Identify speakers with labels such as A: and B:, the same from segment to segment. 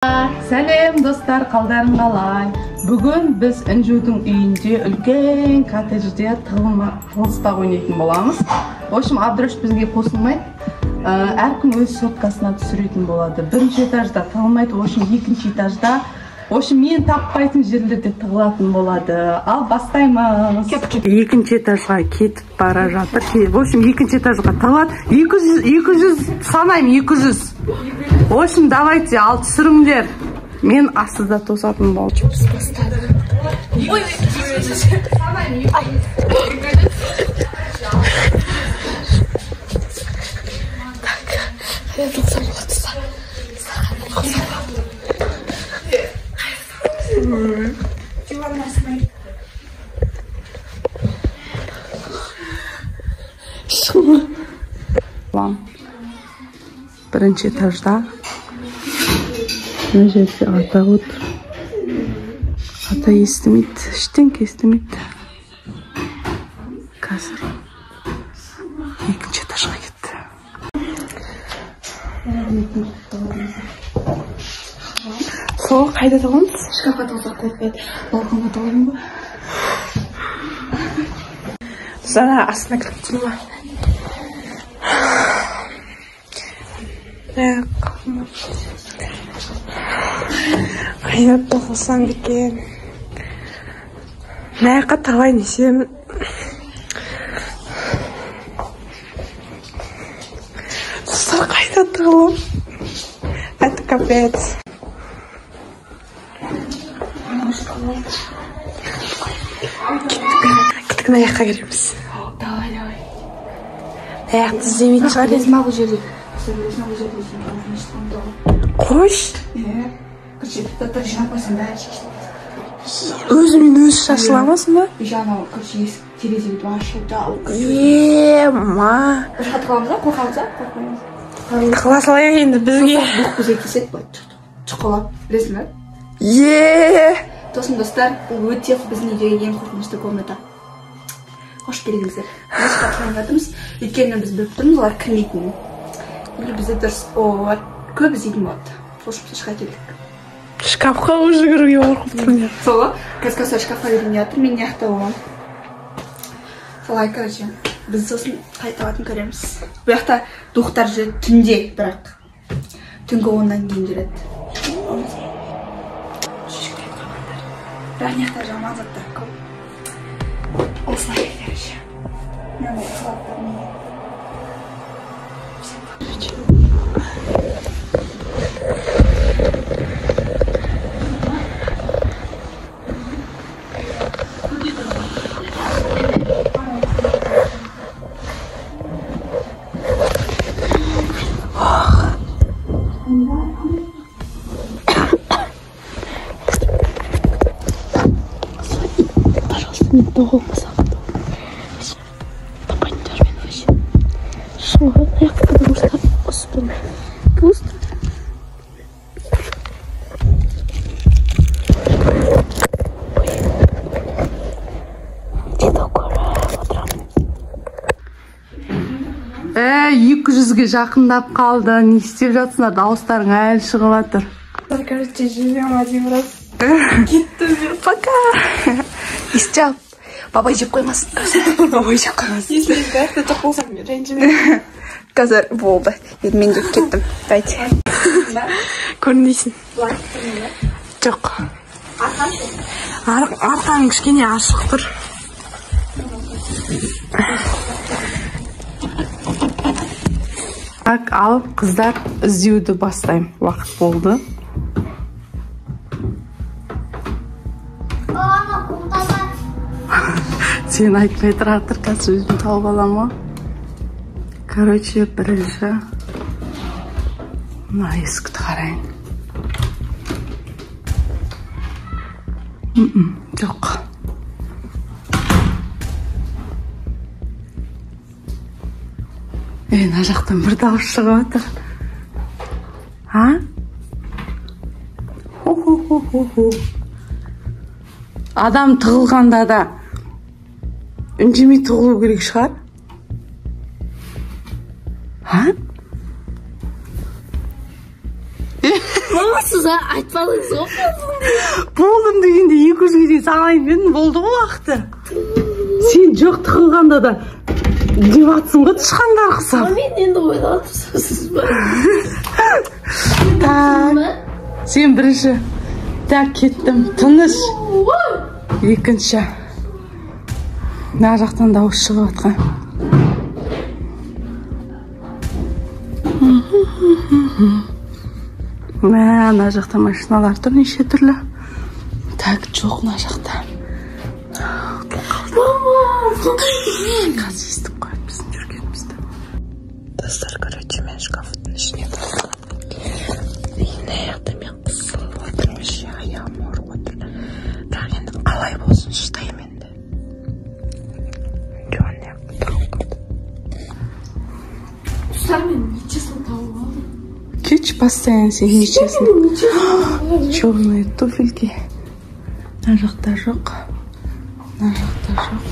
A: Сәлем достар, қалдарың қалай? Бүгін біз Інжудің үйінде үлкен коттеджде тығылыспақ ойнайтын боламыз. В общем, Абдураш бізге қосылмайды. Әркім өз соткасына түсіретін болады. Бірінші этажда тығылмайды, в общем, екінші этажда. В общем, мен таппайтын жерлерде тығылатын болады. Ал бастаймыз. Екінші этажға кетіп бара жатыр. В общем, екінші этажға тығылады. 200 санаймын, 200. В общем, давайте, ал түсіріңдер. Мен астыда тосатын болып. Ой, бірінші этажда мына жерде ата отыр. Ата естімейді, ештеңке естімейді. Қазір екінші этажға кетті. Сол қайда тығыламыз? Шкафқа тығылсақ қорқады. Балконға тығылайын ба? Зара астына кіріп кетейін ба? Қайда тығылсам екен? Мына жаққа тығылайын десем. Достар, қайда тығылам? Это капец. Кеттік, мына жаққа кереміз. Давай. Мына жақты іздемейді шығар. Қош? Өзімен өзі шашыламасың ба?
B: Жаңа тереземді ашылды.
A: Ма.
B: Бір қатып қаламыз ба? Қорқамыз ба?
A: Қыла салайық енді бізге.
B: Бұқ көзге кеседі бұ. Чұқылап. Білесің ба? Тосын достар, бұл өте біздің үйдегі ең қорқынышты комната. Қош келдіңіздер. Біз қатып жатырмыз. Өйткені біз біліп тұрмыз, олар кірмейтінін. Или бізде дұрыс көп іздейтін болады. Қошымсы шыққа келдік.
A: Шкафқа уже кіруге қорқып тұрмын.
B: Солы, қазір шкафқа келдім жатыр, мен яқта оған. Солай, короче, біз сосын қайталатын көреміз. Бұл жақта дұқтар жүреді түнде, бірақ түнгі 10-нан кейін жүреді. Шешіктен қалғандар. Бірақ яқта жаман заттар көп. Осылай, короче. Мен бұл қалаттар неге.
A: Долго сам. Попадешь меня вообще. Что? Потому что пусто. Где такое? 200-ге жақындап қалды. Не істеп жатсыңдар? Дауыстарың әлі шығып жатыр.
B: Короче, живем один раз. Кеттім.
A: Пока. Истяп. Бабай жеп қоймасын. Бабай жеп қоймасын.
B: Если бәрді тоқ болсам, ренжіме.
A: Қазір болды. Мен жеп кеттім. Дайте. Көрінесің. Жоқ. Арқаң кішкене ашық тұр. Так, ал қыздар іздеуді бастаймын. Уақыт болды. Сен айтпай тұратыр, қазір өзім тауып аламын. Короче, бірінші мына есікті қарайын. Жоқ. Мына жақтан бір дауыс шығып отыр. Адам тығылғанда да үндемей тығылу керек шығар.
B: Сіз айтпадыңыз ғой.
A: Болдым дегенде 200-ге дейін салайын дедім, болды ғой уақыты. Сен жоқ тығылғанда да деп атсың ғой тышқандар құсап.
B: Мен енді ойлап тұрсыз ба?
A: Сен бірінші. Так, кеттім. Тыныш. Екінші. Мына жақтан дауыс шығып атқан. Мына жақта машиналар тұр, неше түрлі. Так, жоқ мына жақта. Қазір естіп қойып біздің жүргенімізді. Достар, короче, мен шкафтың ішіне басқам. Мына жақта мен қысылып отырмын, аяғым ауырып отыр. Бірақ енді қалай болсын шыдаймын енді.
B: Достар, мен нечесін тауып алдым.
A: Кетші постоянно сен нечесін. Черные туфельки. Мына жақта жоқ. Мына жақта жоқ.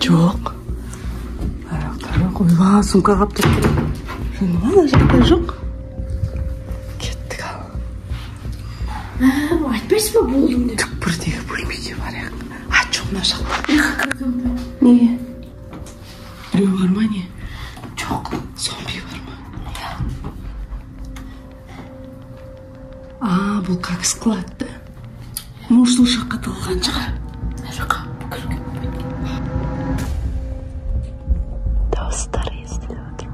A: Жоқ. Мына жақта жоқ. Ойба, сумка қалып тұр. Мына жақта жоқ. Кеттік ал.
B: Айтпайсыз ба болдым деп?
A: Түкпірдегі бөлмеге барайық. Жоқ мына жақта. Неге? Біреу бар ма не? Жоқ. Зомби бар ма? Бұл как склад да? Может, ол жаққа тығылған шығар.
B: Мына жаққа кірген.
A: Дауыстар естіліп отыр.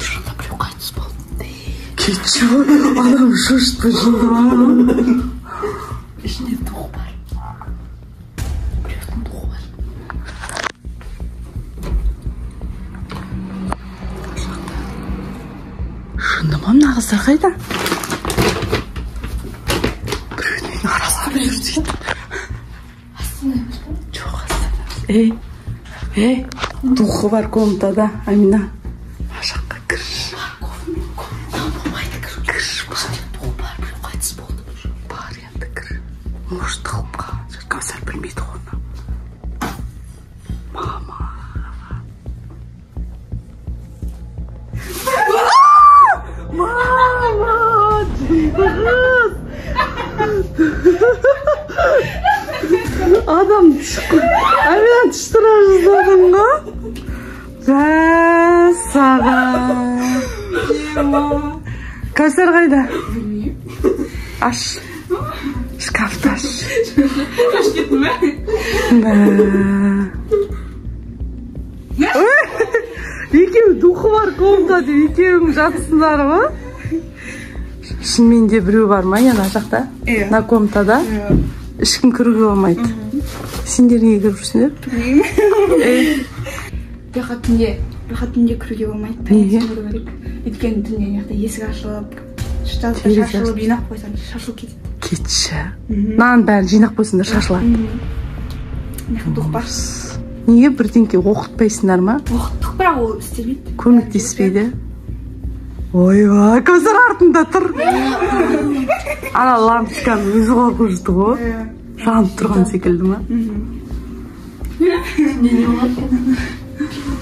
B: Шында біреу қайтыс болды.
A: Кетші, адам шошытпа жылға.
B: Ішінде дұғы бар. Біреудің дұғы бар.
A: Шында ма мына қыздар қайда? Біреудің арасына біреу дейді.
B: Астында емес пе?
A: Жоқ, астында. Дұғы бар комнатада, Амина. Мына жаққа кірші.
B: Болмайды кір. Ішінде дұғы бар. Біреу қайтыс болды.
A: Бар енді кір. Может, тығып қалған шығар. Кәусар білмейді ғой оны. Мама. Мама, жындығыз. Адам Амина түштіра жаздадың ғой. Саған. Кәусар қайда? Аш. Шкафты аш.
B: Аш кеттің бе?
A: Екеуі духы бар комната деп екеуің жатсыңдар ғой. Шынымен де біреу бар ма ана жақта? На комнатада? Ешкім кіруге болмайды. Сендер неге кіріп жүрсіңдер?
B: Білмеймін. Бұяққа түнде кіруге болмайды.
A: Неге?
B: Өйткені түнде жақта есік ашылып, шашылып, жинақ қойсаң шашылып кетеді.
A: Кетші. Нан бәрін жинақ қойсыңдар шашылады.
B: Дұқ бар.
A: Неге бірдеңке оқытпайсыңдар ма?
B: Оқыттық, бірақ ол істелмейді.
A: Көмектеспейді. Ойба, көзір артында тұр. Ана лампочканың өзі қорқып жүрді ғой. Жанып тұрған секілді ма?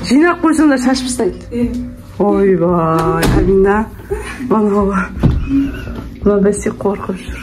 A: Жинақ қойсаңдар шашып тастайды. Ойбай, Амина. Мына бәсе қорқып жүр.